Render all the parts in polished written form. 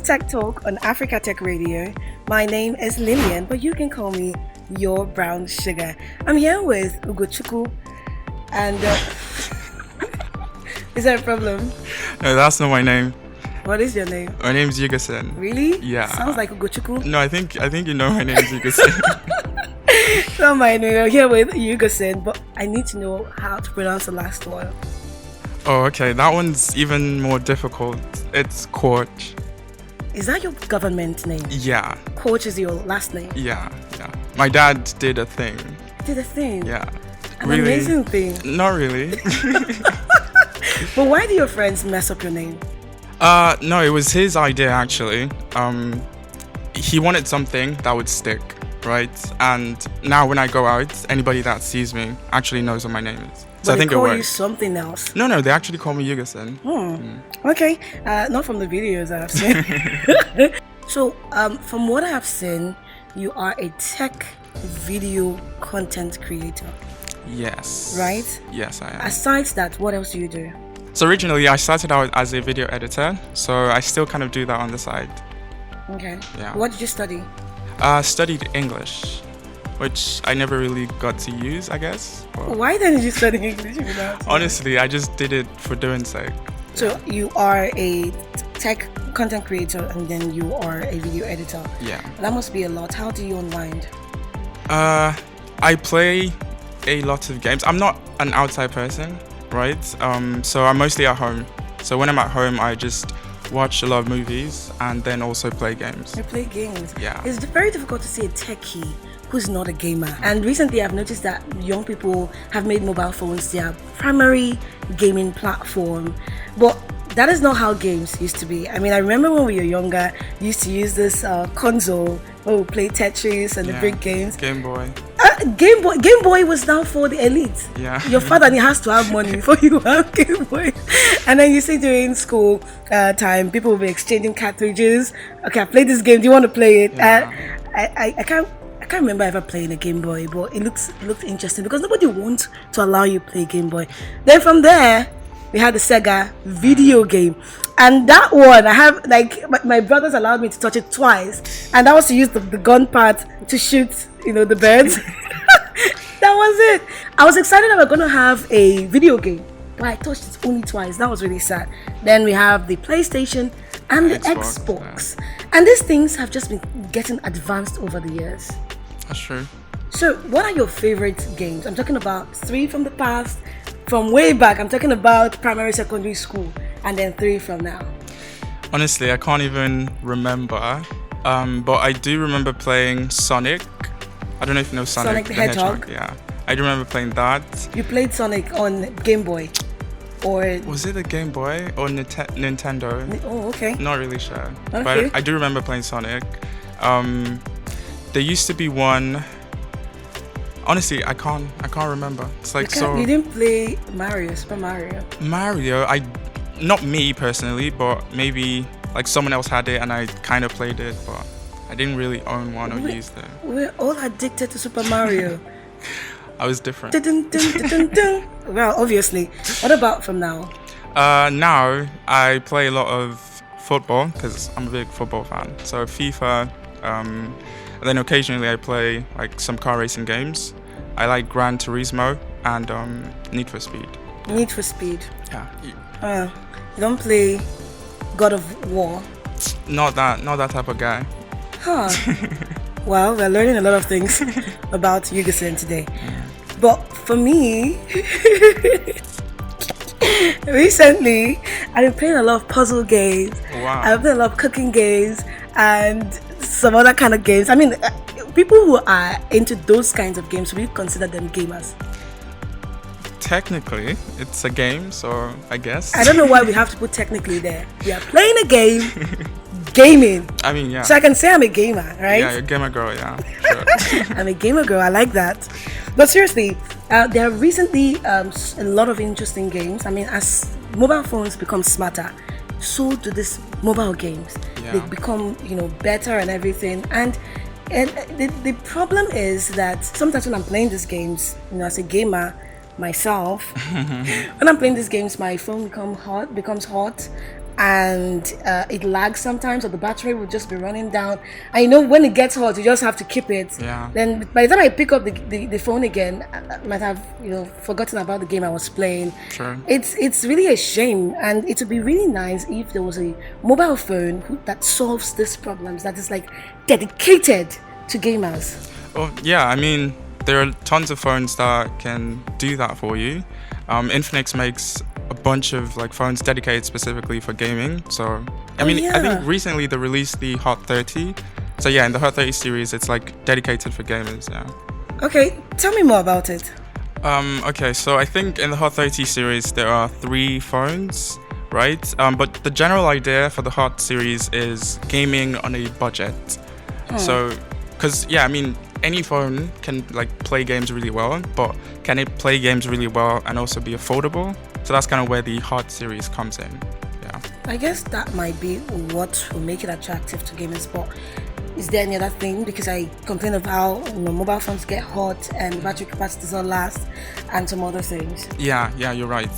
Tech Talk on Africa Tech Radio. My name is Lillian, but you can call me your brown sugar. I'm here with Ugochukwu, and is there a problem? No, that's not my name. What is your name? My name is Yugasen. Really? Yeah. Sounds like Ugochukwu. No, I think you know my name is Yugasen. Not my name. I'm here with Yugasen, but I need to know how to pronounce the last one. Oh, okay. That one's even more difficult. It's Coach. Is that your government name? Yeah. Coach is your last name? Yeah. My dad did a thing. Did a thing? Yeah. An amazing thing. Not really. But why do your friends mess up your name? No, it was his idea actually. He wanted something that would stick, right? And now when I go out, anybody that sees me actually knows what my name is. So But I think they it call works. you something else. No, they actually call me Yugasen. Okay, not from the videos I have seen. So, from what I have seen, you are a tech video content creator, Yes. right? Yes, I am. Aside that, what else do you do? So originally I started out as a video editor, so I still kind of do that on the side. Okay. Yeah. What did you study? Studied English, which I never really got to use, I guess. But Why then did you study English? honestly, I just did it for doing sake. So you are a tech content creator and then you are a video editor. Yeah. That must be a lot. How do you unwind? I play a lot of games. I'm not an outside person, right? So I'm mostly at home. So when I'm at home, I just watch a lot of movies and then also play games. You play games. Yeah. It's very difficult to see a techie who's not a gamer. And recently I've noticed that young people have made mobile phones their primary gaming platform. But that is not how games used to be. I mean, I remember when we were younger, we used to use this console where we play Tetris and the big games. Game Boy. Game Boy was now for the elite. Yeah. Your father has to have money before you have Game Boy. And then you see during school time, people will be exchanging cartridges. Okay, I played this game. Do you want to play it? Yeah. I can't remember ever playing a Game Boy, but it looked interesting because nobody wants to allow you to play Game Boy. Then from there, we had the Sega video game, and that one I have my brothers allowed me to touch it twice, and that was to use the gun part to shoot the birds. That was it. I was excited that we're gonna have a video game, but I touched it only twice. That was really sad. Then we have the PlayStation and the Xbox. And these things have just been getting advanced over the years. That's true. So what are your favorite games? I'm talking about 3 from the past, from way back. I'm talking about primary, secondary school, and then 3 from now. Honestly, I can't even remember. But I do remember playing Sonic. I don't know if you know Sonic the Hedgehog. Yeah. I do remember playing that. You played Sonic on Game Boy, or Was it a Game Boy or Nintendo? oh, okay. Not really sure. Okay. But I do remember playing Sonic. There used to be one. Honestly, I can't remember. It's like You didn't play Super Mario. Mario. Not me personally, but maybe like someone else had it and I kind of played it, but I didn't really own one or use it. We're all addicted to Super Mario. I was different. Dun, dun, dun, dun, dun. Well, obviously. What about from now? Now I play a lot of football because I'm a big football fan. So FIFA, and then occasionally I play like some car racing games. I like Gran Turismo and Need for Speed. Need for Speed. Yeah. You don't play God of War. Not that type of guy. Huh. Well, we're learning a lot of things about Yugasen today. But for me, recently, I've been playing a lot of puzzle games. Wow. I've played a lot of cooking games and some other kind of games. I mean, people who are into those kinds of games, we consider them gamers. Technically, it's a game, so I guess. I don't know why we have to put technically there. We are playing a game, gaming. I mean, yeah. So I can say I'm a gamer, right? Yeah, you're a gamer girl, yeah. Sure. I'm a gamer girl. I like that. But seriously, there are recently a lot of interesting games. I mean, as mobile phones become smarter, so do these mobile games. Yeah. They become, better and everything. And the problem is that sometimes when I'm playing these games, as a gamer myself, when I'm playing these games, my phone becomes hot, and it lags sometimes, or the battery will just be running down. And when it gets hot, you just have to keep it. Yeah. Then by the time I pick up the phone again, I might have forgotten about the game I was playing. Sure. It's really a shame, and it would be really nice if there was a mobile phone that solves these problems, that is like dedicated to gamers. Well, yeah, I mean, there are tons of phones that can do that for you. Infinix makes a bunch of like phones dedicated specifically for gaming. So, I think recently they released the Hot 30. So yeah, in the Hot 30 series, it's like dedicated for gamers. Yeah. Okay, tell me more about it. Okay, so I think in the Hot 30 series there are 3 phones, right? But the general idea for the Hot series is gaming on a budget. So, because yeah, I mean, any phone can like play games really well, but can it play games really well and also be affordable? So that's kind of where the Hot series comes in. Yeah. I guess that might be what will make it attractive to gamers, but is there any other thing? Because I complain of how mobile phones get hot and battery capacity does not last, and some other things. Yeah, you're right.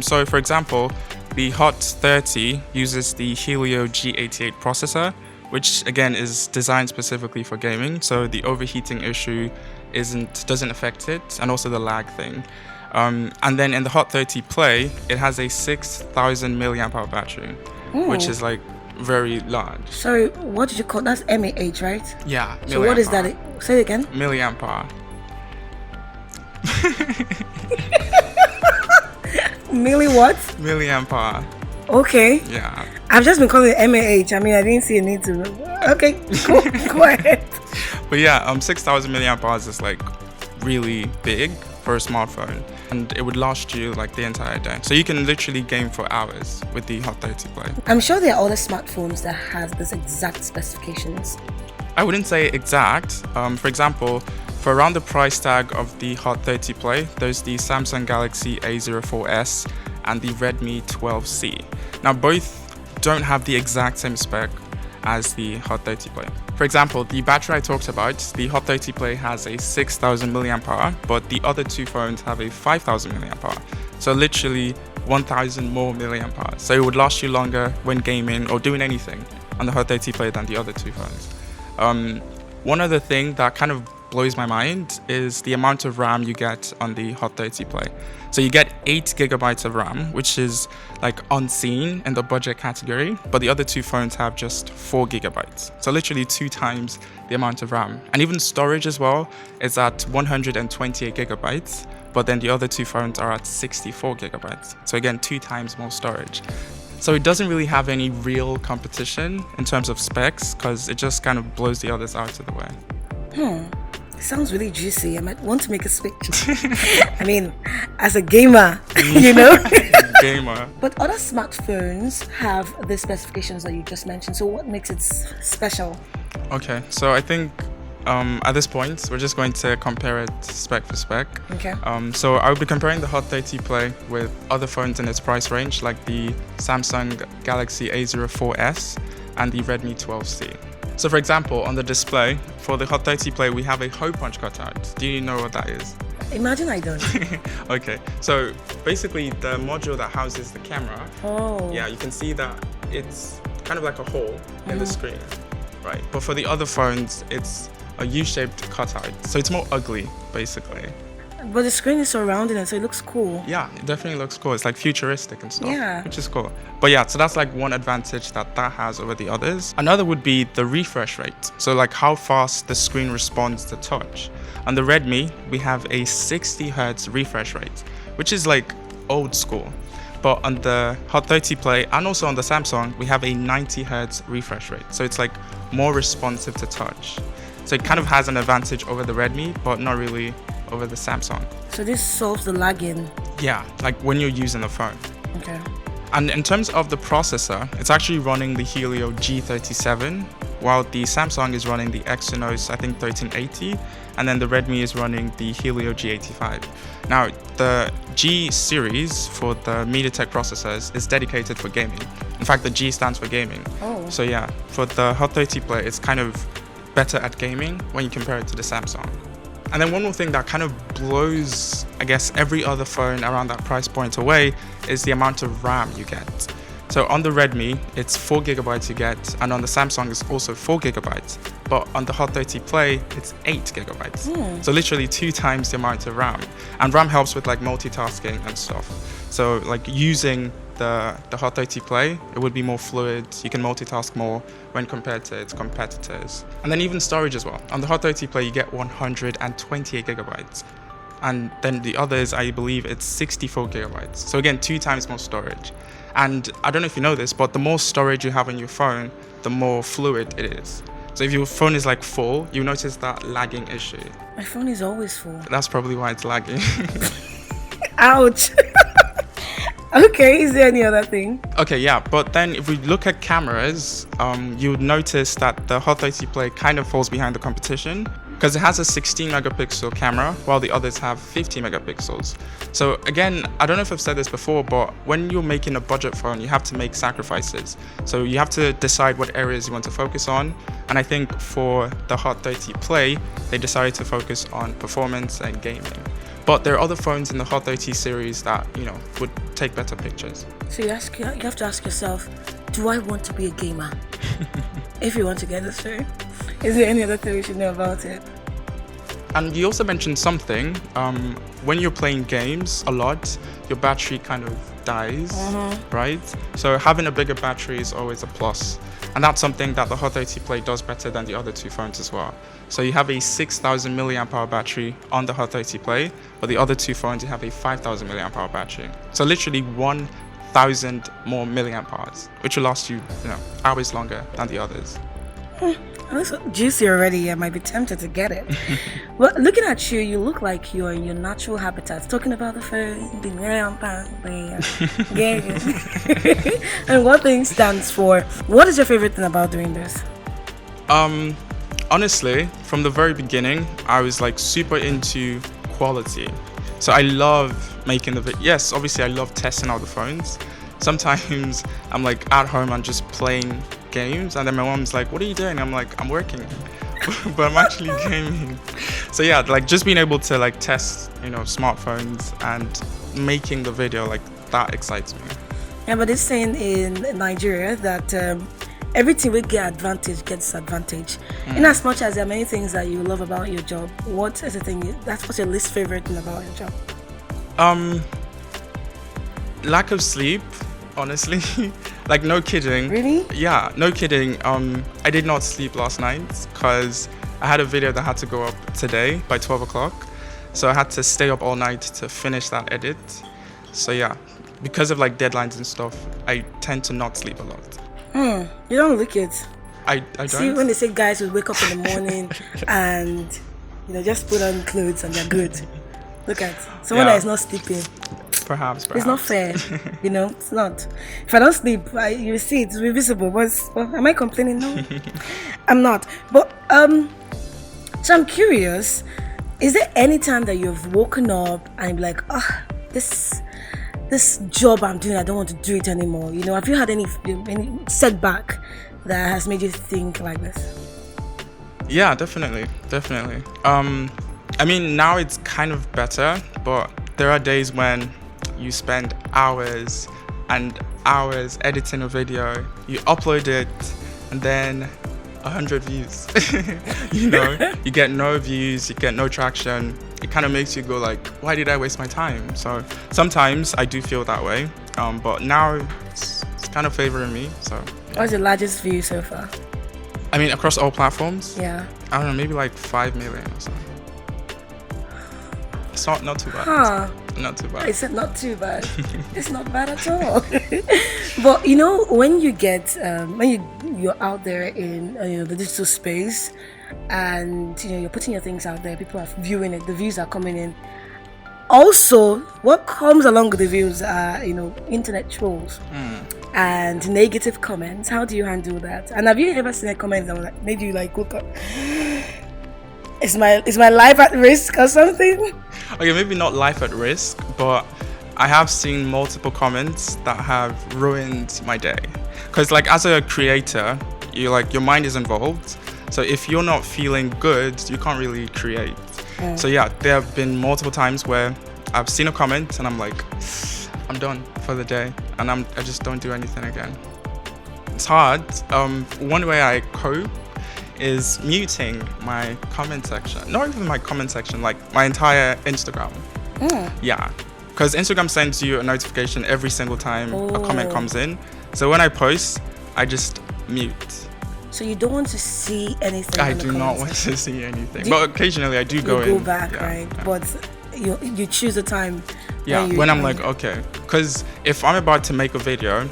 So for example, the Hot 30 uses the Helio G88 processor, which again is designed specifically for gaming. So the overheating issue doesn't affect it, and also the lag thing. And then in the Hot 30 Play, it has a 6,000 milliamp hour battery, which is like very large. Sorry, what did you call that's mAh, right? Yeah. So what is that? Say it again. Milliamp hour. Milli what? Milliamp hour. Okay. Yeah. I've just been calling it mAh. I mean, I didn't see a need to. Okay, go ahead. But yeah, 6,000 milliamp hours is like really big for a smartphone, and it would last you like the entire day. So you can literally game for hours with the Hot 30 Play. I'm sure there are other smartphones that has this exact specifications. I wouldn't say exact. For example, for around the price tag of the Hot 30 Play, there's the Samsung Galaxy A04s and the Redmi 12C. Now both don't have the exact same spec as the Hot 30 Play. For example, the battery I talked about, the Hot 30 Play has a 6,000 milliamp hour, but the other 2 phones have a 5,000 milliamp hour. So literally 1,000 more milliamp hours. So it would last you longer when gaming or doing anything on the Hot 30 Play than the other 2 phones. One other thing that kind of blows my mind is the amount of RAM you get on the Hot 30 Play. So you get 8 gigabytes of RAM, which is like unseen in the budget category, but the other 2 phones have just 4 gigabytes. So literally 2 times the amount of RAM. And even storage as well is at 128 gigabytes, but then the other 2 phones are at 64 gigabytes. So again, 2 times more storage. So it doesn't really have any real competition in terms of specs, because it just kind of blows the others out of the way. It sounds really juicy. I might want to make a switch. I mean, as a gamer, Gamer. But other smartphones have the specifications that you just mentioned. So what makes it special? Okay, so I think at this point, we're just going to compare it spec for spec. Okay. So I will be comparing the Hot 30 Play with other phones in its price range, like the Samsung Galaxy A04s and the Redmi 12C. So for example, on the display, for the Hot 30 Play, we have a hole punch cutout. Do you know what that is? Imagine I don't. Okay, so basically the module that houses the camera, yeah, you can see that it's kind of like a hole in the screen, right? But for the other phones, it's a U-shaped cutout, so it's more ugly, basically. But the screen is surrounding it, so it looks cool. Yeah, it definitely looks cool. It's like futuristic and stuff, Yeah. which is cool. But yeah, so that's like one advantage that has over the others. Another would be the refresh rate. So like how fast the screen responds to touch. On the Redmi, we have a 60 Hertz refresh rate, which is like old school. But on the Hot 30 Play and also on the Samsung, we have a 90 Hertz refresh rate. So it's like more responsive to touch. So it kind of has an advantage over the Redmi, but not really over the Samsung. So this solves the lagging. Yeah, like when you're using the phone. Okay. And in terms of the processor, it's actually running the Helio G37, while the Samsung is running the Exynos, I think 1380, and then the Redmi is running the Helio G85. Now, the G series for the MediaTek processors is dedicated for gaming. In fact, the G stands for gaming. Oh. So yeah, for the Hot 30 Play, it's kind of better at gaming when you compare it to the Samsung. And then one more thing that kind of blows, I guess, every other phone around that price point away is the amount of RAM you get. So on the Redmi, it's 4 gigabytes you get, and on the Samsung, it's also 4 gigabytes. But on the Hot 30 Play, it's 8 gigabytes. So literally 2 times the amount of RAM. And RAM helps with like multitasking and stuff. So like using the Hot 30 Play, it would be more fluid. You can multitask more when compared to its competitors. And then even storage as well. On the Hot 30 Play, you get 128 gigabytes. And then the others, I believe it's 64 gigabytes. So again, 2 times more storage. And I don't know if you know this, but the more storage you have on your phone, the more fluid it is. So if your phone is like full, you notice that lagging issue. My phone is always full. That's probably why it's lagging. Ouch. Okay, is there any other thing? Okay, yeah, but then if we look at cameras, you would notice that the Hot 30 Play kind of falls behind the competition because it has a 16 megapixel camera while the others have 50 megapixels. So again, I don't know if I've said this before, but when you're making a budget phone, you have to make sacrifices. So you have to decide what areas you want to focus on. And I think for the Hot 30 Play, they decided to focus on performance and gaming. But there are other phones in the Hot 30 series that, would take better pictures. So you have to ask yourself, do I want to be a gamer? If you want to get this phone. Is there any other thing we should know about it? And you also mentioned something, when you're playing games a lot, your battery kind of dies, right? So having a bigger battery is always a plus. And that's something that the Hot 30 Play does better than the other 2 phones as well. So you have a 6,000 milliamp hour battery on the Hot 30 Play, but the other 2 phones, you have a 5,000 milliamp hour battery. So literally 1,000 more milliamp hours, which will last you, hours longer than the others. Looks juicy already. I might be tempted to get it. Well, looking at you, you look like you're in your natural habitat. Talking about the phone, being around, and what thing stands for. What is your favorite thing about doing this? Honestly, from the very beginning, I was like super into quality. So I love making the video. Yes, obviously I love testing out the phones. Sometimes I'm like at home and just playing games, and then my mom's like, "What are you doing?" I'm like, "I'm working," but I'm actually gaming. So yeah, like just being able to like test, smartphones and making the video, like that excites me. Yeah, but it's saying in Nigeria that everything we get advantage gets disadvantage. In as much as there are many things that you love about your job, what is the thing that's what's your least favorite thing about your job? Lack of sleep, honestly. Like, no kidding. Really? Yeah, no kidding. I did not sleep last night because I had a video that had to go up today by 12 o'clock. So I had to stay up all night to finish that edit. So yeah, because of like deadlines and stuff, I tend to not sleep a lot. You don't look it. I don't. See, when they say guys will wake up in the morning and just put on clothes and they're good. Look at someone that is not sleeping. Perhaps. It's not fair. It's not. If I don't sleep, you see it's visible. But am I complaining? No, I'm not. But so I'm curious. Is there any time that you've woken up and be like, this job I'm doing, I don't want to do it anymore? Have you had any setback that has made you think like this? Yeah, definitely. I mean, now it's kind of better, but there are days when you spend hours and hours editing a video, you upload it, and then 100 views. You get no views, you get no traction. It kind of makes you go like, why did I waste my time? So sometimes I do feel that way, but now it's kind of favoring me. So what's the largest view so far? I mean, across all platforms? Yeah. I don't know, maybe like 5 million or something. It's not too bad. Not too bad. I said not too bad. It's not bad at all. But when you get you're out there in the digital space, and you're putting your things out there, people are viewing it, the views are coming in. Also, what comes along with the views are internet trolls and negative comments. How do you handle that? And have you ever seen a comment that made you like look up? Is my life at risk or something? Okay, maybe not life at risk, but I have seen multiple comments that have ruined my day. Because like as a creator, your mind is involved. So if you're not feeling good, you can't really create. So yeah, there have been multiple times where I've seen a comment and I'm like, I'm done for the day, and I just don't do anything again. It's hard. One way I cope is muting my comment section. Not even my comment section, like my entire Instagram. Yeah, because Instagram sends you a notification every single time a comment comes in. So when I post, I just mute. So you don't want to see anything? I do not want to see anything. But occasionally I do go in. Go back, yeah, right? Yeah. But you choose the time. Yeah, when I'm like, okay. Because if I'm about to make a video,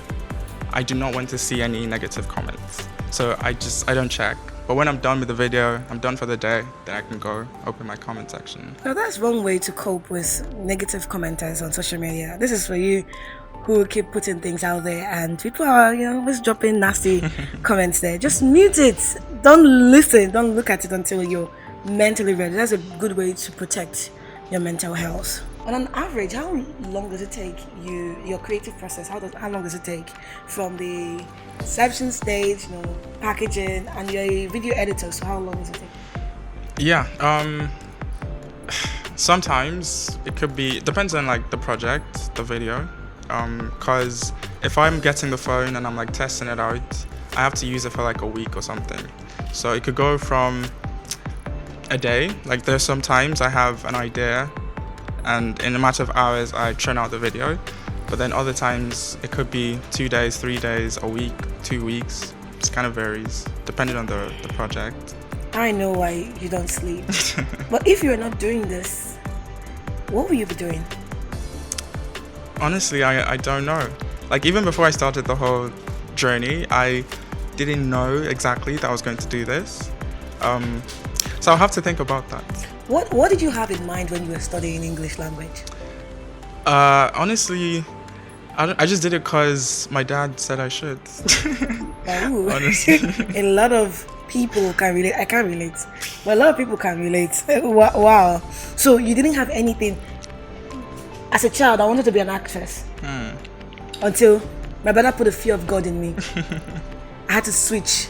I do not want to see any negative comments. So I don't check. But when I'm done with the video, I'm done for the day, then I can go open my comment section. Now that's one way to cope with negative commenters on social media. This is for you who keep putting things out there and people are, always dropping nasty comments there. Just mute it. Don't listen. Don't look at it until you're mentally ready. That's a good way to protect your mental health. On an average, how long does it take your creative process? How long does it take from the inception stage, packaging, and you're a video editor? So how long does it take? Yeah. Sometimes it could be depends on like the project, the video. Because if I'm getting the phone and I'm like testing it out, I have to use it for like a week or something. So it could go from a day. Like there's sometimes I have an idea, and in a matter of hours I churn out the video. But then other times it could be 2 days, 3 days, a week, 2 weeks. It kind of varies depending on the project. I know why you don't sleep. But if you're not doing this, what will you be doing? Honestly, I don't know. Like even before I started the whole journey, I didn't know exactly that I was going to do this. So I'll have to think about that. What did you have in mind when you were studying English language? Honestly, I just did it because my dad said I should. Ooh. Honestly. A lot of people can relate. I can't relate, but a lot of people can relate. Wow. So you didn't have anything. As a child, I wanted to be an actress. Until my brother put a fear of God in me. I had to switch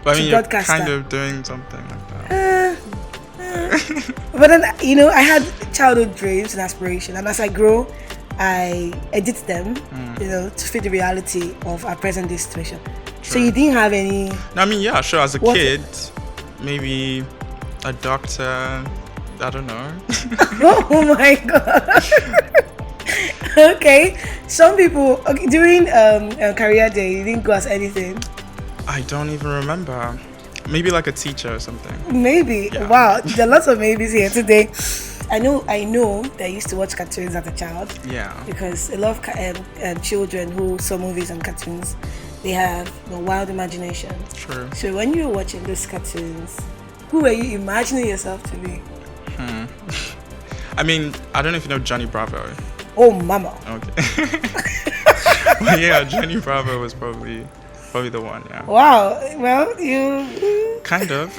But I mean, to you're broadcaster. kind of doing something like that. But then, I had childhood dreams and aspirations, and as I grow, I edit them, to fit the reality of our present day situation. So you didn't have any... No, I mean, yeah, sure. As a What- kid, maybe a doctor. I don't know. Oh my god. Okay, some people during career day, you didn't go as anything. I don't even remember. Maybe like a teacher or something. Maybe. Yeah. Wow, there are lots of maybes here today. I know that I used to watch cartoons as a child. Yeah. Because a lot of children who saw movies and cartoons, they have a wild imagination. True. So when you were watching those cartoons, who were you imagining yourself to be? I mean, I don't know if you know Johnny Bravo. Oh, mama. Okay. But yeah, Johnny Bravo was probably the one. Yeah. Wow. Well, you... Kind of.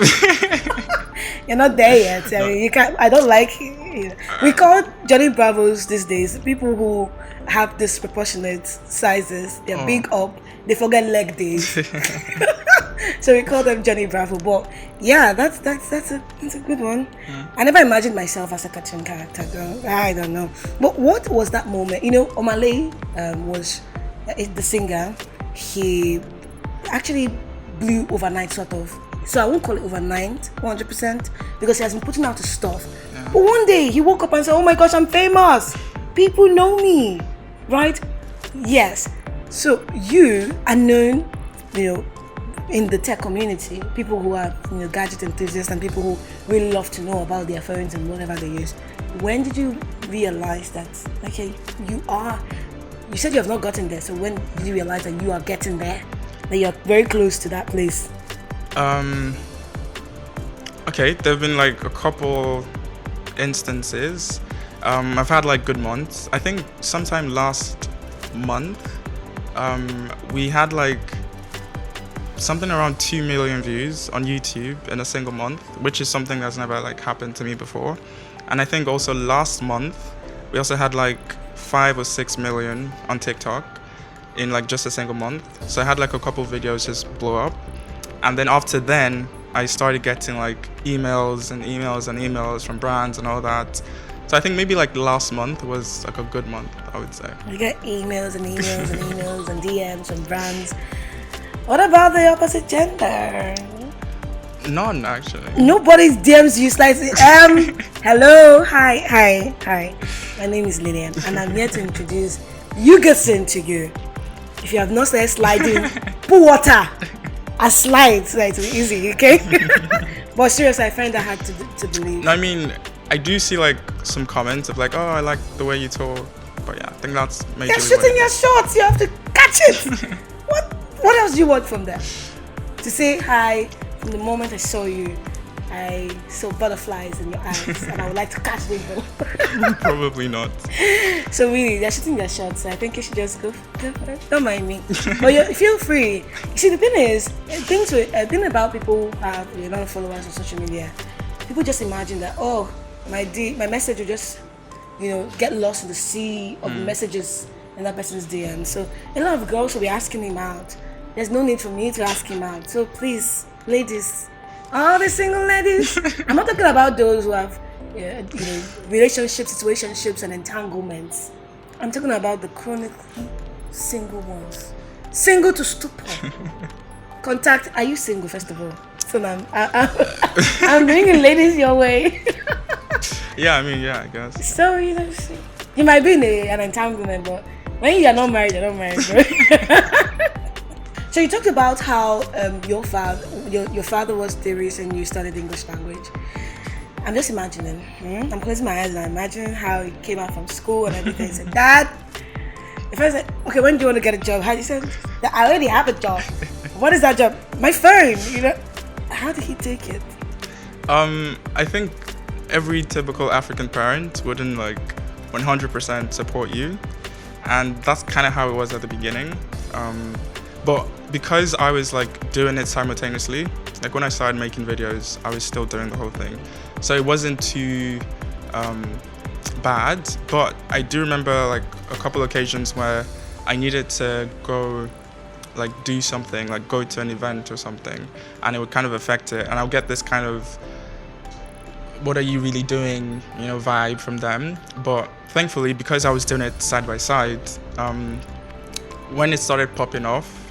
You're not there yet. I mean, you can't. I don't like. We call Johnny Bravos these days people who have disproportionate sizes. They're big up. They forget leg days. So we call them Johnny Bravo. But yeah, that's a good one. I never imagined myself as a cartoon character, girl. I don't know. But what was that moment? Omale was the singer. He actually blew overnight, sort of. So I won't call it overnight, 100%, because he has been putting out his stuff. Yeah. But one day he woke up and said, "Oh my gosh, I'm famous. People know me," right? Yes. So you are known, in the tech community, people who are gadget enthusiasts and people who really love to know about their phones and whatever they use. When did you realize that? Okay, you said you have not gotten there. So when did you realize that you are getting there? That you're very close to that place? Okay, there have been like a couple instances. I've had like good months. I think sometime last month, we had like something around 2 million views on YouTube in a single month, which is something that's never like happened to me before. And I think also last month, we also had like 5 or 6 million on TikTok in like just a single month. So I had like a couple videos just blow up. And then after then, I started getting like emails and emails and emails from brands and all that. So I think maybe like last month was like a good month, I would say. You get emails and emails and emails and DMs from brands. What about the opposite gender? None, actually. Nobody's DMs you slightly. Hello, hi. My name is Lillian, and I'm here to introduce Yugasin to you. If you have not started sliding, put water. I slide so that it will be easy, okay? But seriously, I find that hard to believe. No, I mean, I do see like some comments of like, oh, I like the way you talk. But yeah, I think that's majorly. You're shooting your shots. You have to catch it. What else do you want from them? To say hi. From the moment I saw you, I saw butterflies in your eyes, and I would like to catch them. Probably not. So really, they're shooting their shots. So I think you should just go for it. Don't mind me. But feel free. You see, the thing is, thing about people who have a lot of followers on social media, people just imagine that, oh, my message will just, get lost in the sea of messages in that person's DM. So a lot of girls will be asking him out. There's no need for me to ask him out. So please, ladies, all the single ladies, I'm not talking about those who have relationships, situationships, and entanglements. I'm talking about the chronically single ones. Single to stupor. Contact, are you single, first of all? So I'm bringing ladies your way. Yeah, I mean, yeah, I guess. So, you might be in an entanglement, but when you're not married, bro. So you talked about how your father was Darius and you studied English language. I'm just imagining. I'm closing my eyes and I'm imagining how he came out from school and everything. He said, Dad, if I said, okay, when do you want to get a job? How do you say, I already have a job. What is that job? My phone, How did he take it? I think every typical African parent wouldn't 100% support you. And that's kind of how it was at the beginning. But because I was doing it simultaneously, when I started making videos, I was still doing the whole thing. So it wasn't too bad, but I do remember a couple occasions where I needed to go do something, go to an event or something, and it would kind of affect it. And I'll get this kind of, what are you really doing, vibe from them. But thankfully, because I was doing it side by side, when it started popping off,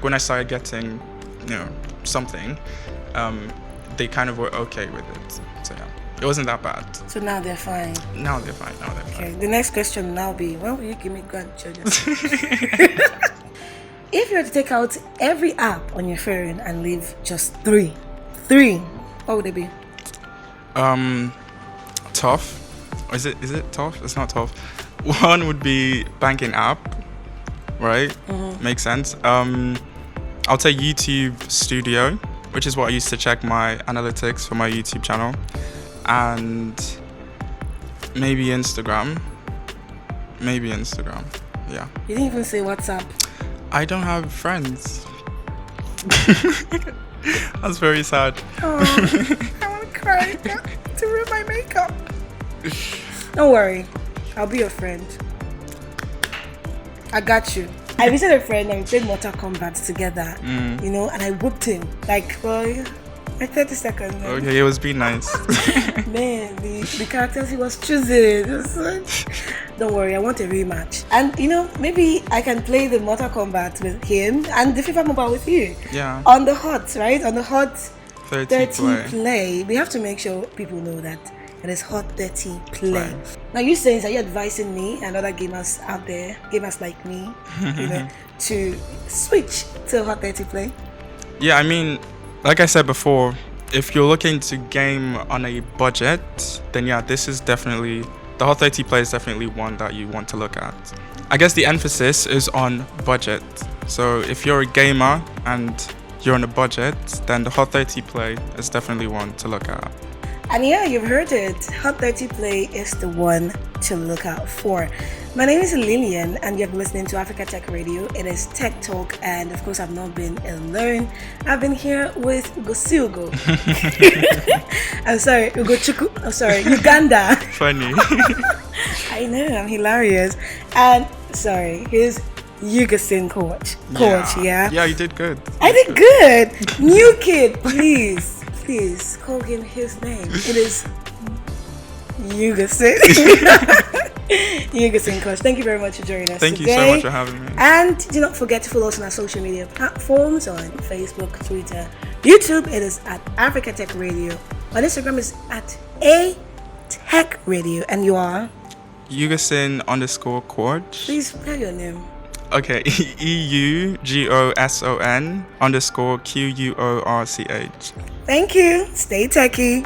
when I started getting, something, they kind of were okay with it. So yeah, it wasn't that bad. So now they're fine. Now they're fine. Okay, the next question will now be, when will you give me grandchildren? If you were to take out every app on your phone and leave just three, what would they be? Tough. Is it tough? It's not tough. One would be banking app. Right? Mm-hmm. Makes sense. I'll take YouTube Studio, which is what I used to check my analytics for my YouTube channel, and maybe Instagram. Yeah. You didn't even say WhatsApp. I don't have friends. That's very sad. Oh, I want to cry to ruin my makeup. Don't worry, I'll be your friend. I got you. I visited a friend and we played Mortal Kombat together, and I whooped him. 30 seconds. Man. Okay, it was being nice. Man, the characters he was choosing. Don't worry, I want a rematch. And, maybe I can play the Mortal Kombat with him and the FIFA Mobile with you. Yeah. On the hot, right? On the hot 30 play. We have to make sure people know that. It is Hot 30 Play. Right. Now, you saying, are you advising me and other gamers out there, gamers like me, to switch to Hot 30 Play? Yeah, I mean, like I said before, if you're looking to game on a budget, then yeah, this is definitely, the Hot 30 Play is definitely one that you want to look at. I guess the emphasis is on budget. So if you're a gamer and you're on a budget, then the Hot 30 Play is definitely one to look at. And yeah, you've heard it. Hot 30 Play is the one to look out for. My name is Lillian, and you're listening to Africa Tech Radio. It is Tech Talk, and of course, I've not been alone. I've been here with Ugo. I'm sorry, Ugochukwu. I'm sorry, Uganda. Funny. I know, I'm hilarious. And sorry, here's Yugasin coach. Yeah. Yeah, you did good. I did good. New kid, please call him his name. It is Yugasin. Yugasin Kosh. Thank you very much for joining us Thank today. you so much for having me. And do not forget to follow us on our social media platforms on Facebook, Twitter, YouTube. It is at Africa Tech Radio. On Instagram is at A Tech Radio. And you are? Yugasin_Quorch. Please spell your name. Okay, EUGOSON_QUORCH. Thank you. Stay techie.